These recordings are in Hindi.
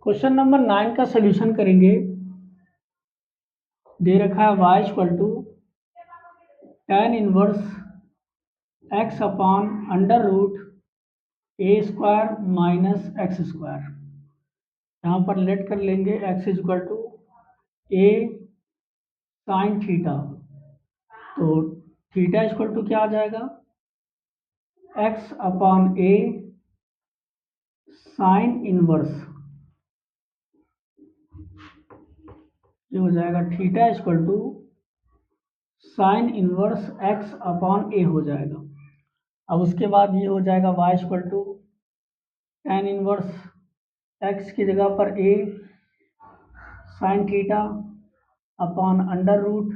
क्वेश्चन नंबर 9 का सोल्यूशन करेंगे। दे रखा है y equal to tan inverse x upon under root a square minus x square. यहाँ पर लेट कर लेंगे x equal to a sine theta. तो थीटा इक्वल टू क्या आ जाएगा, x upon a sine inverse. ये हो जाएगा theta equal to sine inverse x upon a हो जाएगा। अब उसके बाद ये हो जाएगा y equal to tan inverse x की जगह पर a sign theta upon under root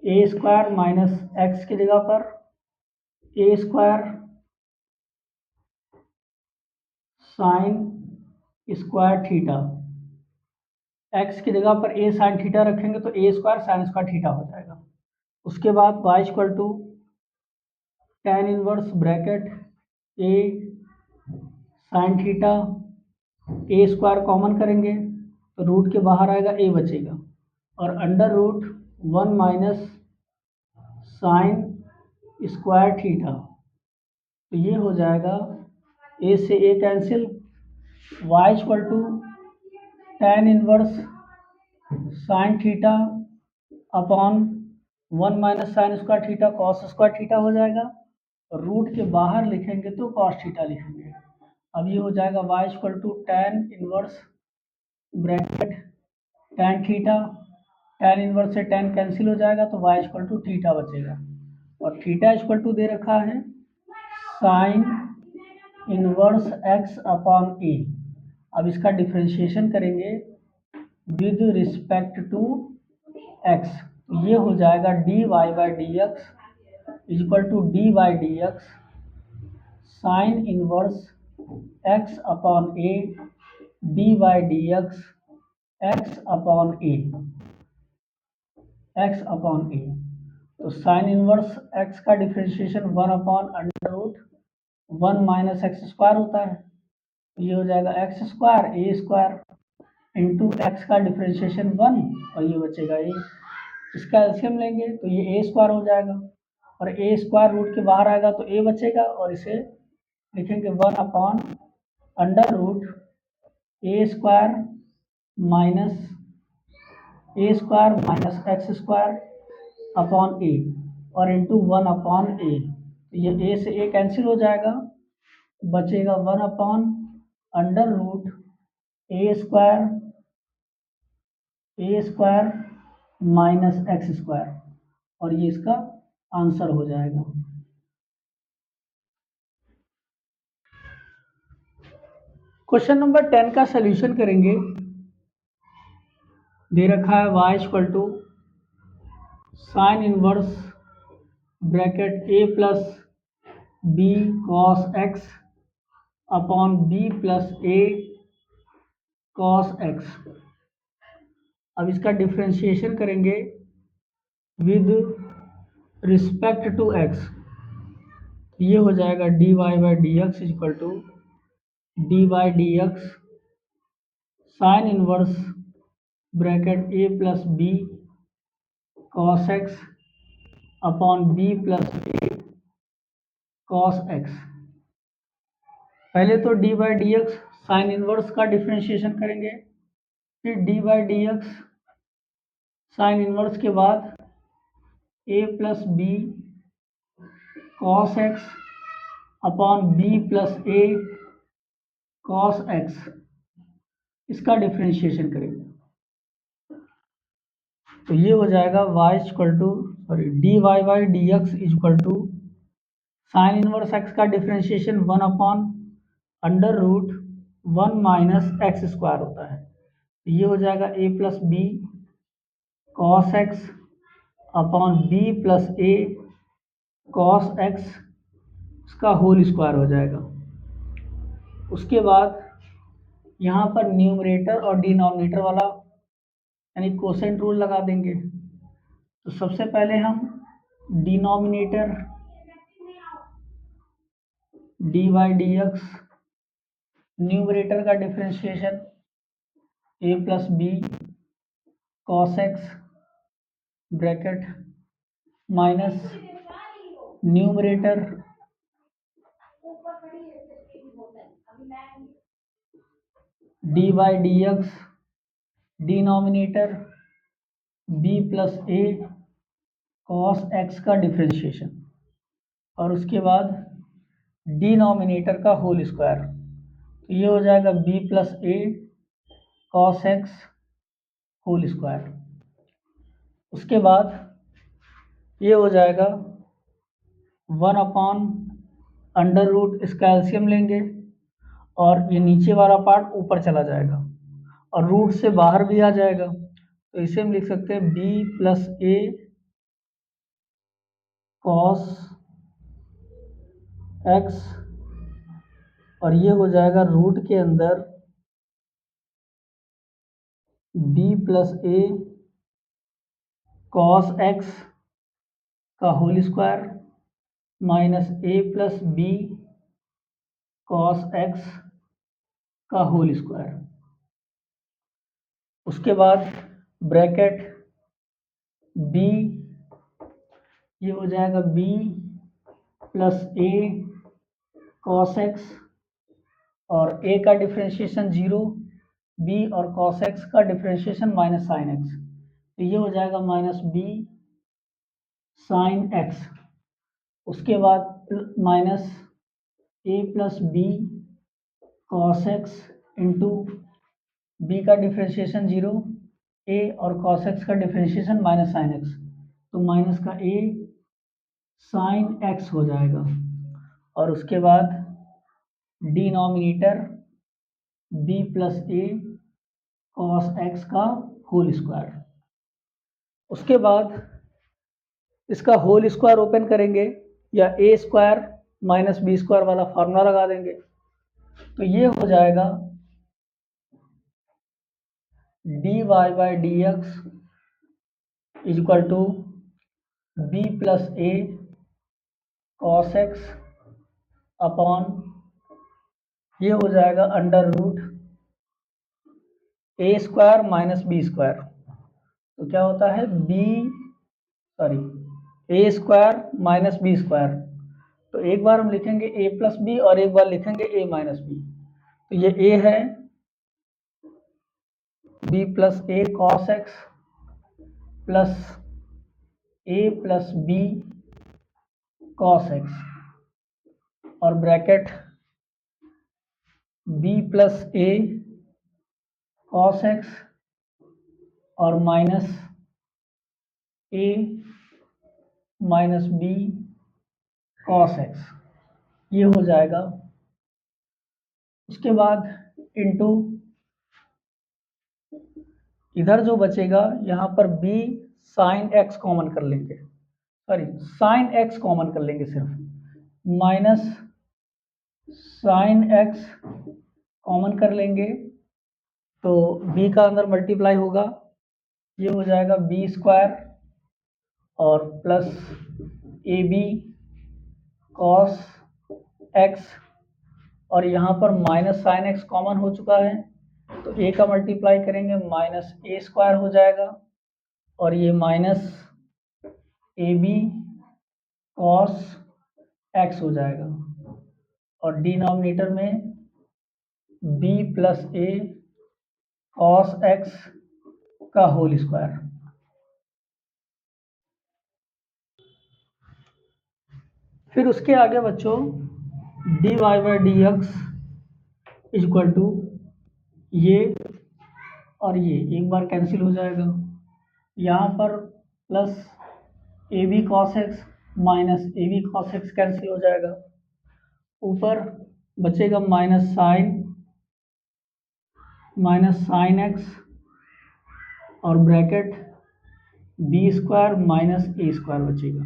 a square minus x की जगह पर a square sine square theta. X की जगह पर ए साइन थीटा रखेंगे तो a square sine square theta हो जाएगा। उसके बाद y equal to tan inverse bracket a sine theta, a square common करेंगे तो रूट के बाहर आएगा ए बचेगा, और under root 1 minus sine square theta. तो ये हो जाएगा ए से a cancel, y equal to tan inverse sine theta upon 1 minus sine square theta cos square theta हो जाएगा, और रूट के बाहर लिखेंगे तो कॉस थीटा लिखेंगे। अब ये हो जाएगा y equal to tan inverse bracket tan theta, tan inverse से tan कैंसिल हो जाएगा तो y इक्वल टू थीटा बचेगा, और थीटा इक्वल टू दे रखा है साइन इनवर्स x अपॉन ए। अब इसका डिफ्रेंशिएशन करेंगे विद रिस्पेक्ट टू x, तो ये हो जाएगा d y by d x equal to d by d x sine inverse x upon a d by d x upon a x upon a. तो साइन इनवर्स x का differentiation 1 upon under root 1 minus x square होता है, ये हो जाएगा x square a square into x का डिफ्रेंशिएशन 1 और ये बचेगा ए। इसका एलसीएम लेंगे तो ये ए स्क्वायर हो जाएगा, और ए स्क्वायर रूट के बाहर आएगा तो ए बचेगा, और इसे लिखेंगे 1 upon under root a square minus x square upon a और इंटू 1 अपॉन ए। तो ये ए से ए कैंसिल हो जाएगा, बचेगा 1 upon under root a square minus x square, और ये इसका आंसर हो जाएगा। क्वेश्चन नंबर 10 का सॉल्यूशन करेंगे। दे रखा है y equal to sine inverse bracket a plus b cos x upon b plus a cos x. अब इसका डिफ्रेंशिएशन करेंगे विद रिस्पेक्ट टू x, ये हो जाएगा d y by d x equal to d by d x sine inverse bracket a plus b cos x upon b plus a cos x. पहले तो d by d x sine inverse का डिफ्रेंशिएशन करेंगे, फिर d by d x sine inverse के बाद a plus b cos x upon b plus a cos x, इसका डिफ्रेंशिएशन करेंगे तो ये हो जाएगा y equal to D y by d x equal to sine inverse x का differentiation 1 upon under root 1 minus x square होता है, ये हो जाएगा a plus b cos x upon b plus a cos x, इसका होल स्क्वायर हो जाएगा। उसके बाद यहाँ पर न्यूमरेटर और डिनोमिनेटर वाला यानी कोसेंट रूल लगा देंगे। तो सबसे पहले हम denominator d by d x numerator का differentiation a plus b cos x bracket minus numerator d by d x denominator b plus a cos x का डिफ्रेंशिएशन और उसके बाद डिनोमिनेटर का होल स्क्वायर, तो ये हो जाएगा B plus a cos x whole square. उसके बाद ये हो जाएगा 1/√, इसका एलसीएम लेंगे और ये नीचे वाला पार्ट ऊपर चला जाएगा और रूट से बाहर भी आ जाएगा, तो इसे हम लिख सकते हैं B plus a cos x और ये हो जाएगा रूट के अंदर B plus a cos x का whole square minus a plus b cos x का होल स्क्वायर। उसके बाद ब्रैकेट बी, ये हो जाएगा B plus a cos x और ए का डिफ्रेंशिएशन 0, बी और कॉस एक्स का डिफ्रेंशिएशन माइनस साइन एक्स, तो ये हो जाएगा माइनस बी साइन एक्स। उसके बाद minus a plus b cos x into b का डिफ्रेंशिएशन 0, ए और कॉस एक्स का डिफ्रेंशिएशन माइनस साइन एक्स, तो माइनस का ए साइन एक्स हो जाएगा और उसके बाद denominator b plus a cos x का होल स्क्वायर। उसके बाद इसका होल स्क्वायर ओपन करेंगे या a square minus b square वाला फार्मूला लगा देंगे, तो ये हो जाएगा d y by d x is equal to b plus a cos x upon, ये हो जाएगा √ a square minus b square, तो क्या होता है a square minus b square, तो एक बार हम लिखेंगे ए प्लस बी और एक बार लिखेंगे ए माइनस बी, तो ये ए है B plus a cos x plus A plus b cos x और bracket B plus a cos x और माइनस ए माइनस बी कॉस एक्स, ये हो जाएगा। उसके बाद इनटू इधर जो बचेगा यहाँ पर b साइन x कॉमन कर लेंगे, साइन x कॉमन कर लेंगे सिर्फ, माइनस साइन x कॉमन कर लेंगे तो b का अंदर मल्टीप्लाई होगा, ये हो जाएगा b स्क्वायर और plus a b cos x और यहाँ पर माइनस साइन एक्स कॉमन हो चुका है, तो ए का मल्टीप्लाई करेंगे माइनस ए स्क्वायर हो जाएगा और ये minus a b cos x हो जाएगा और डिनोमिनेटर में b plus a cos x का होल स्क्वायर। फिर उसके आगे बच्चों d y by d x is equal to ये और ये एक बार कैंसिल हो जाएगा, यहाँ पर plus a b cos x minus a b cos x cancel हो जाएगा, ऊपर बचेगा माइनस साइन एक्स और bracket b square minus a square बचेगा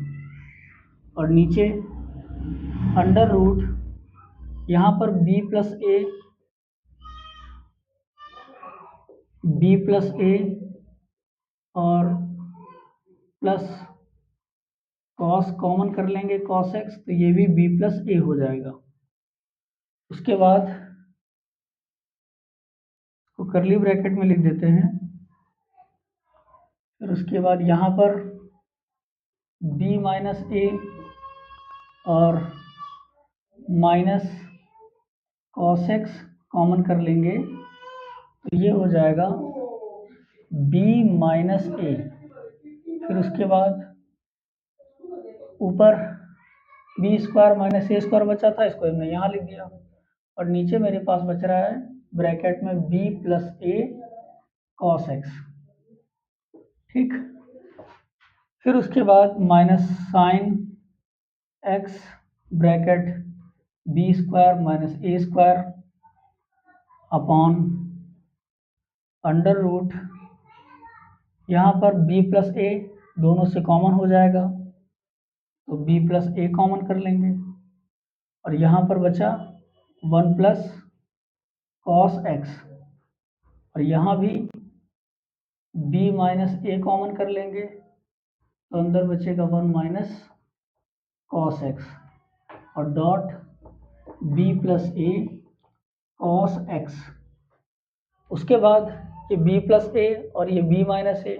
और नीचे √ यहाँ पर बी प्लस ए और प्लस कॉस कॉमन कर लेंगे कॉस एक्स, तो ये भी b प्लस ए हो जाएगा। उसके बाद तो कर्ली ब्रैकेट में लिख देते हैं। फिर उसके बाद यहाँ पर b माइनस ए और माइनस कॉस एक्स कॉमन कर लेंगे, तो ये हो जाएगा b माइनस ए। फिर उसके बाद ऊपर B square minus a square बचा था, इसको हमने यहाँ लिख दिया, और नीचे मेरे पास बच रहा है ब्रैकेट में b plus a cos x. ठीक, फिर उसके बाद minus sine x bracket b square minus a square upon under root, यहाँ पर b प्लस ए दोनों से कॉमन हो जाएगा, तो b प्लस ए कॉमन कर लेंगे, और यहाँ पर बचा 1 प्लस कॉस एक्स, और यहाँ भी b माइनस ए कॉमन कर लेंगे, तो अंदर बचेगा 1 माइनस कॉस एक्स और dot b plus a cos x. उसके बाद ये b प्लस ए और ये b माइनस ए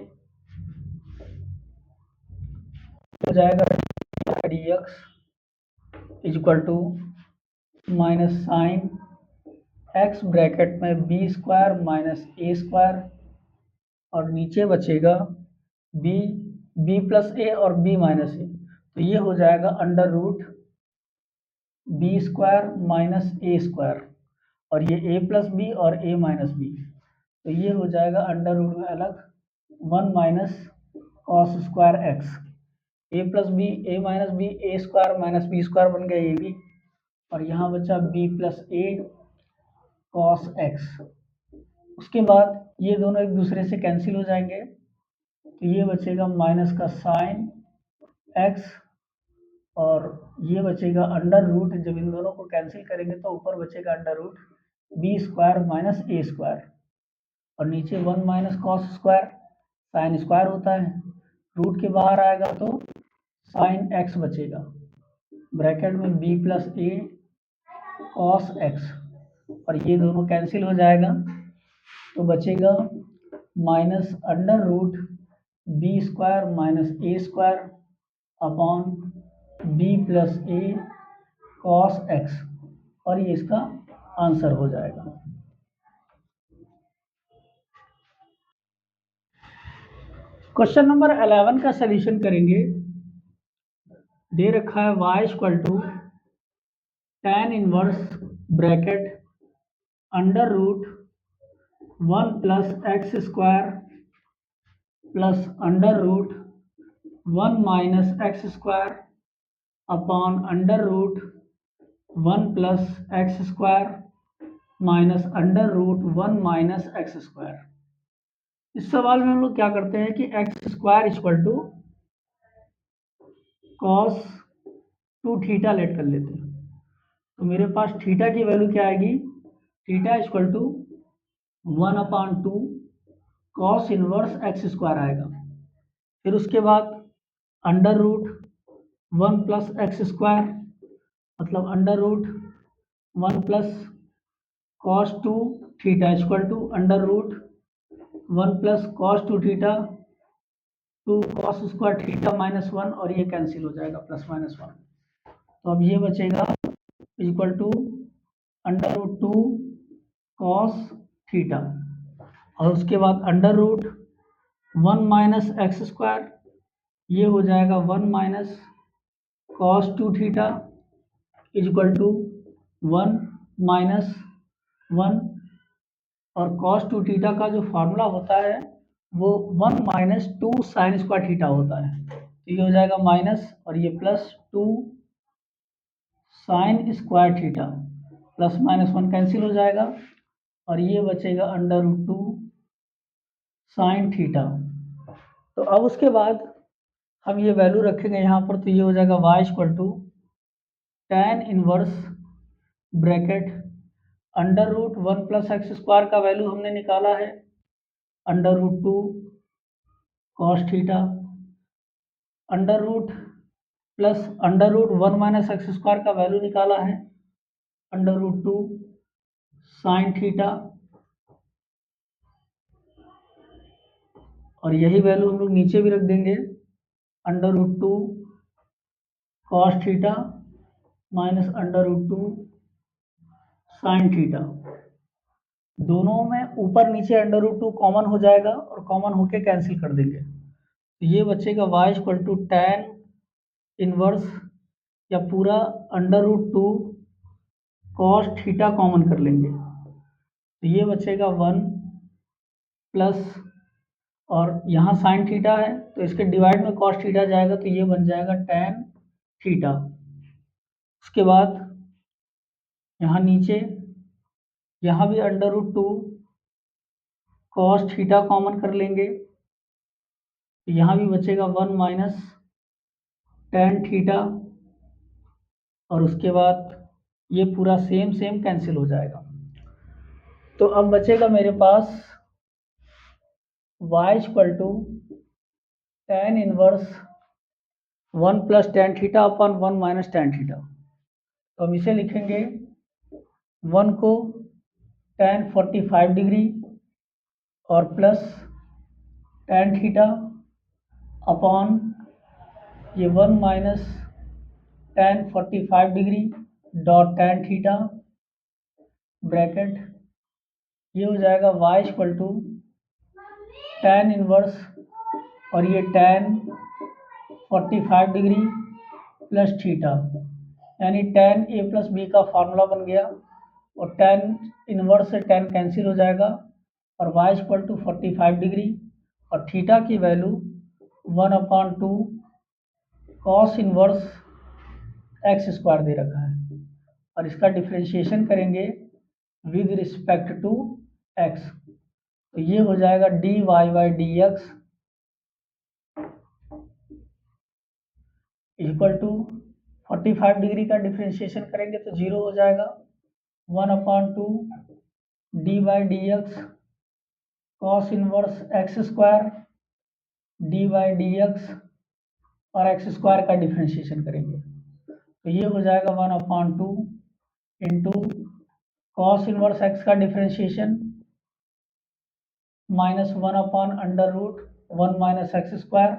हो जाएगा d x is equal to minus sine x bracket में b square minus a square, और नीचे बचेगा बी प्लस ए और बी माइनस ए, तो ये हो जाएगा under root b square minus a square, और ये ए प्लस बी और ए माइनस बी, तो ये हो जाएगा अंडर रूट में अलग 1 माइनस कॉस स्क्वायर एक्स, ए प्लस बी ए माइनस बी ए स्क्वायर माइनस बी स्क्वायर बन गया ये भी, और यहाँ बचा B plus a cos x. उसके बाद ये दोनों एक दूसरे से कैंसिल हो जाएंगे, तो ये बचेगा माइनस का साइन एक्स और ये बचेगा अंडर रूट, जब इन दोनों को कैंसिल करेंगे तो ऊपर बचेगा under root b square minus a square, और नीचे 1 minus cos square, sine square होता है, रूट के बाहर आएगा तो साइन एक्स बचेगा, ब्रैकेट में b plus a cos x, और ये दोनों कैंसिल हो जाएगा, तो बचेगा minus under root b square minus a square upon b plus a cos x, और ये इसका आंसर हो जाएगा। क्वेश्चन नंबर 11 का सलूशन करेंगे। दे रखा है y equal to tan inverse bracket under root 1 plus x square plus under root 1 minus x square upon under root 1 plus x square minus under root 1 minus x square. इस सवाल में हम लोग क्या करते हैं कि x square equal to cos 2 theta let कर लेते हैं, तो मेरे पास थीटा की वैल्यू क्या आएगी, theta equal to 1/2 cos inverse x square आएगा। फिर उसके बाद under root 1 plus x square मतलब under root 1 plus cos 2 theta equal to under root 1 plus cos 2 theta 2 cos square theta minus 1, और ये कैंसिल हो जाएगा प्लस माइनस 1, तो अब ये बचेगा equal to under root 2 cos theta, और उसके बाद under root 1 minus x square, ये हो जाएगा 1 minus cos 2 theta equal to 1 minus 1, और कॉस 2 थीटा का जो फार्मूला होता है वो 1 माइनस 2 साइन स्क्वायर थीटा होता है, तो ये हो जाएगा माइनस और ये plus 2 sign square theta, plus minus 1 cancel हो जाएगा, और ये बचेगा अंडर रूट 2 साइन थीटा। तो अब उसके बाद हम ये वैल्यू रखेंगे यहाँ पर, तो ये हो जाएगा y equal to tan inverse bracket under root 1 plus x square का वैल्यू हमने निकाला है under root 2 cos theta, under root plus under root 1 minus x square का वैल्यू निकाला है अंडर रूट 2 साइन थीटा, और यही वैल्यू हम लोग नीचे भी रख देंगे, √2 cos theta minus √2 sin theta. दोनों में ऊपर नीचे √2 कॉमन हो जाएगा और कॉमन होके कैंसिल कर देंगे, तो ये बचेगा y equal to tan inverse या पूरा √2 cos थीटा कॉमन कर लेंगे, तो ये बचेगा 1 प्लस, और यहाँ साइन थीटा है तो इसके डिवाइड में cos थीटा जाएगा तो ये बन जाएगा tan थीटा। उसके बाद यहाँ नीचे यहाँ भी √2 cos थीटा कॉमन कर लेंगे, तो यहाँ भी बचेगा 1 माइनस tan थीटा, और उसके बाद ये पूरा सेम कैंसिल हो जाएगा। तो अब बचेगा मेरे पास y equal to tan inverse 1 plus tan theta upon 1 minus tan theta. तो हम इसे लिखेंगे 1 को tan 45 डिग्री और प्लस tan थीटा अपॉन ये 1 minus tan 45 degree dot tan theta bracket, ये हो जाएगा y equal to tan inverse और ये tan 45 डिग्री प्लस थीटा, यानी tan a प्लस बी का फॉर्मूला बन गया, और tan इनवर्स से tan कैंसिल हो जाएगा और y इक्वल टू 45 डिग्री और थीटा की value 1/2 cos inverse x square दे रखा है, और इसका डिफ्रेंशिएशन करेंगे विद रिस्पेक्ट टू x, तो ये हो जाएगा dy/dx इक्वल टू 45 डिग्री का डिफ्रेंशिएशन करेंगे तो 0 हो जाएगा, 1/2 dy/dx cos inverse x square dy/dx और x स्क्वायर का डिफ्रेंशिएशन करेंगे तो ये हो जाएगा 1/2 इंटू cos इनवर्स x का differentiation minus 1/√1 minus x square,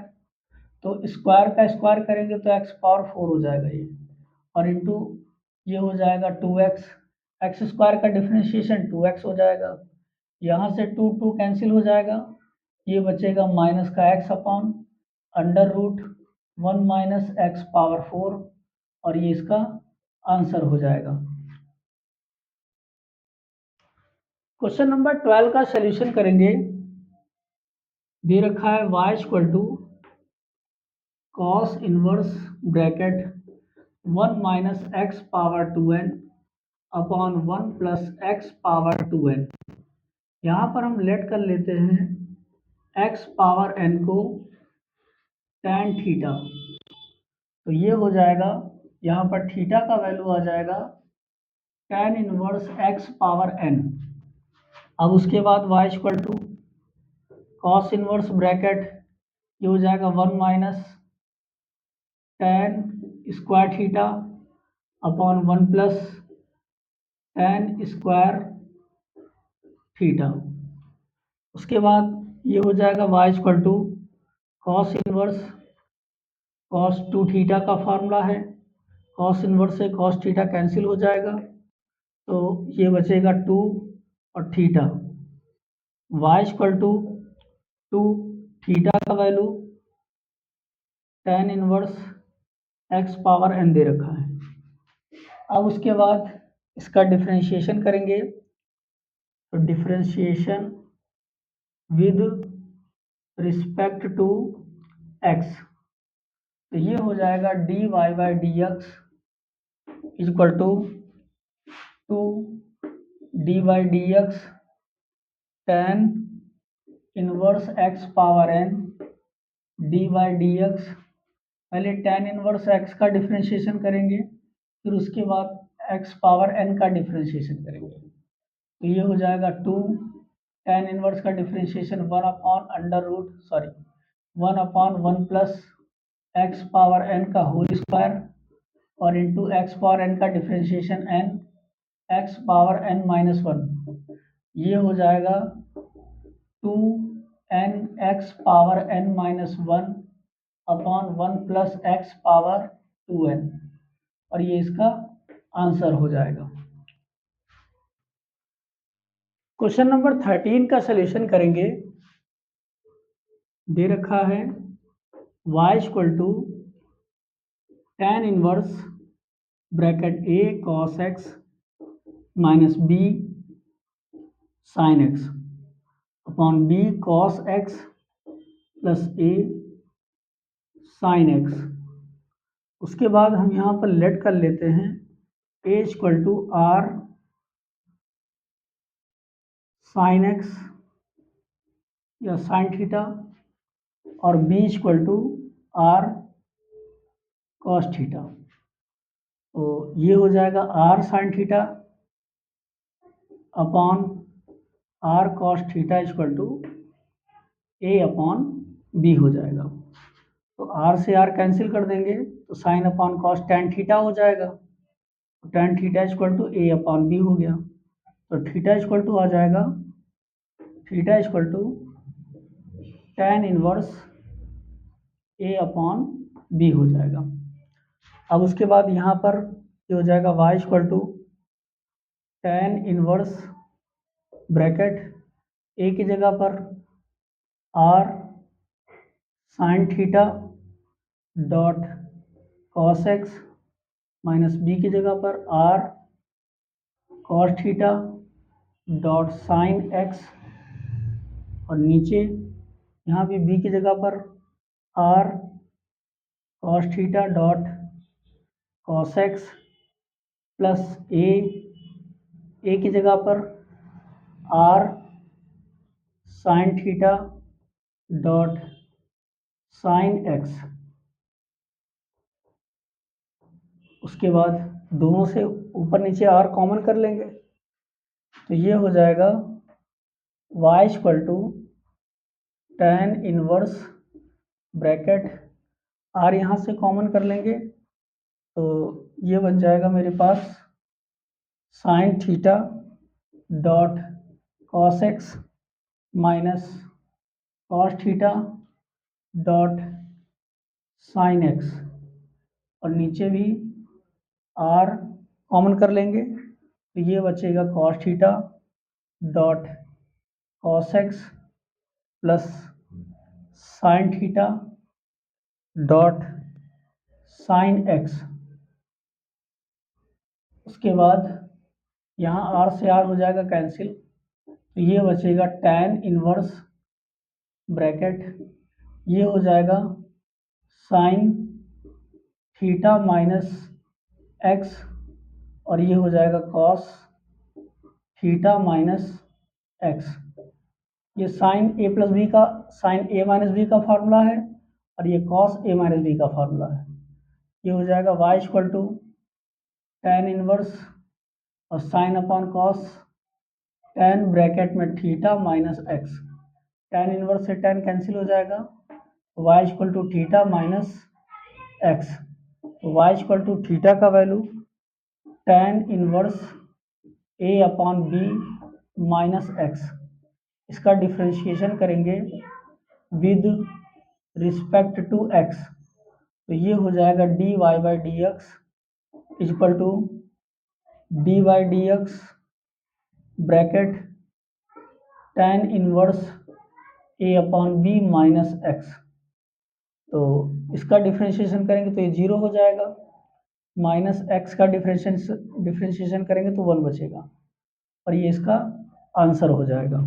तो स्क्वायर का स्क्वायर करेंगे तो x पावर 4 हो जाएगा ये, और इंटू ये हो जाएगा 2x, एक्स स्क्वायर का डिफ्रेंशिएशन 2x हो जाएगा, यहाँ से 2 कैंसिल हो जाएगा, ये बचेगा माइनस का x upon √1 minus x power 4, और ये इसका आंसर हो जाएगा। क्वेश्चन नंबर 12 का सॉल्यूशन करेंगे। दे रखा है y equal to cos inverse bracket 1 minus x power 2n upon 1 plus x power 2n। यहाँ पर हम लेट कर लेते हैं x पावर n को tan थीटा, तो ये हो जाएगा, यहाँ पर थीटा का वैल्यू आ जाएगा tan inverse x power n। अब उसके बाद y equal to cos inverse bracket, ये हो जाएगा 1 minus tan square theta upon 1 plus tan square theta. उसके बाद ये हो जाएगा y equal to cos inverse cos 2 theta का फार्मूला है, cos इनवर्स से cos थीटा कैंसिल हो जाएगा, तो ये बचेगा 2 और theta, y equal to 2 theta का value tan inverse x power n दे रखा है। अब उसके बाद इसका डिफ्रेंशिएशन करेंगे, तो differentiation with respect to x, तो ये हो जाएगा dy/dx equal to 2 dy/dx tan inverse x power n dy/dx। पहले tan इनवर्स x का डिफ्रेंशिएशन करेंगे, फिर उसके बाद x पावर n का डिफ्रेंशिएशन करेंगे, तो ये हो जाएगा 2 tan इनवर्स का differentiation 1/1 plus x power n का होल स्क्वायर, और इंटू x पावर n का differentiation n x power n minus 1, ये हो जाएगा 2 n x power n minus 1 upon 1 plus x power 2n, और ये इसका आंसर हो जाएगा। क्वेश्चन नंबर 13 का सलूशन करेंगे। दे रखा है y equal to tan inverse bracket a cos x minus b sin x upon b cos x plus a sin x। उसके बाद हम यहाँ पर लेट कर लेते हैं a equal to r sin x या sin थीटा और b equal to r cos theta. तो ये हो जाएगा r sin theta upon r cos theta equal to a upon b हो जाएगा। तो r से r कैंसिल कर देंगे तो sine upon cos tan theta हो जाएगा। तो tan theta equal to a upon b हो गया। तो थीटा इक्वल टू आ जाएगा, theta equal to tan inverse a upon b हो जाएगा। अब उसके बाद यहाँ पर ये हो जाएगा y equal to tan inverse bracket a की जगह पर r sine theta dot cos x minus b की जगह पर r cos theta dot sine x, और नीचे यहाँ भी b की जगह पर r cos theta dot cos x plus a की जगह पर r sine theta dot sine x. उसके बाद दोनों से ऊपर नीचे r कॉमन कर लेंगे तो ये हो जाएगा y equal to tan inverse bracket r यहाँ से कॉमन कर लेंगे तो ये बन जाएगा मेरे पास sine theta dot cos x minus cos theta dot sine x, और नीचे भी r कॉमन कर लेंगे तो ये बचेगा cos theta dot cos x plus sign theta dot sine x. उसके बाद यहाँ r से r हो जाएगा कैंसिल तो ये बचेगा tan इनवर्स ब्रैकेट, ये हो जाएगा साइन थीटा माइनस एक्स, और ये हो जाएगा कॉस थीटा माइनस एक्स। ये साइन a प्लस बी का, साइन a माइनस बी का फार्मूला है, और ये कॉस a माइनस बी का फार्मूला है। ये हो जाएगा y equal to tan inverse और sine upon cos tan bracket में theta minus x, tan inverse से tan कैंसिल हो जाएगा, y equal to theta minus x. तो y इक्वल टू थीटा का value tan inverse a upon b minus x, इसका डिफ्रेंशिएशन करेंगे विद रिस्पेक्ट टू x तो ये हो जाएगा dy by d x equal to d by d x bracket tan inverse a upon b minus x. तो इसका डिफ्रेंशिएशन करेंगे तो ये 0 हो जाएगा, माइनस एक्स का डिफ्रेंशिएशन करेंगे तो 1 बचेगा, और ये इसका आंसर हो जाएगा।